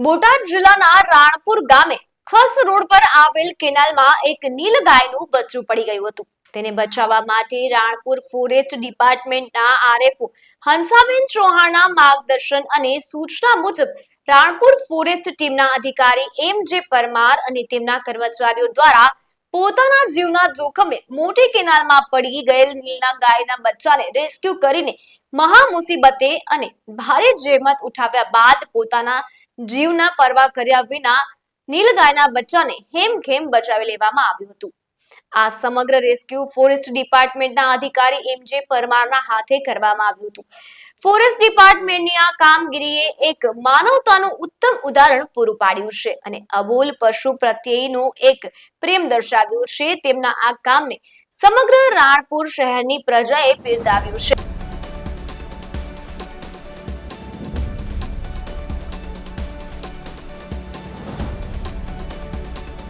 બોટાદ જિલ્લાના રાણપુર ગામે ખસ રોડ પર આવેલ કેનાલમાં એક નીલગાયનું બચ્ચું પડી ગયું હતું. તેને બચાવવા માટે રાણપુર ફોરેસ્ટ ડિપાર્ટમેન્ટના આરએફઓ હંસાબેન ચૌહાણના માર્ગદર્શન અને સૂચના મુજબ રાણપુર ફોરેસ્ટ ટીમના અધિકારી એમ.જે. પરમાર અને તેમના કર્મચારીઓ દ્વારા પોતાના જીવના જોખમે મોટી કેનાલમાં પડી ગયેલ નીલગાયના બચ્ચાને રેસ્ક્યુ કરીને મહા મુસીબતે અને ભારે જહેમત ઉઠાવ્યા બાદ પોતાના જીવના પરવા કર્યા વિના નીલગાયના બચ્ચાને હેમખેમ બચાવી લેવામાં આવ્યું હતું. આ સમગ્ર રેસ્ક્યુ ફોરેસ્ટ ડિપાર્ટમેન્ટના અધિકારી એમ.જે. પરમારના હાથે કરવામાં આવ્યું હતું. ફોરેસ્ટ ડિપાર્ટમેન્ટની આ કામગીરીએ એક માનવતાનું ઉત્તમ ઉદાહરણ પૂરું પાડ્યું છે અને અબોલ પશુ પ્રત્યેનો એક પ્રેમ દર્શાવ્યો છે. તેમના આ કામને સમગ્ર રાણપુર શહેરની પ્રજાએ બિરદાવ્યું છે.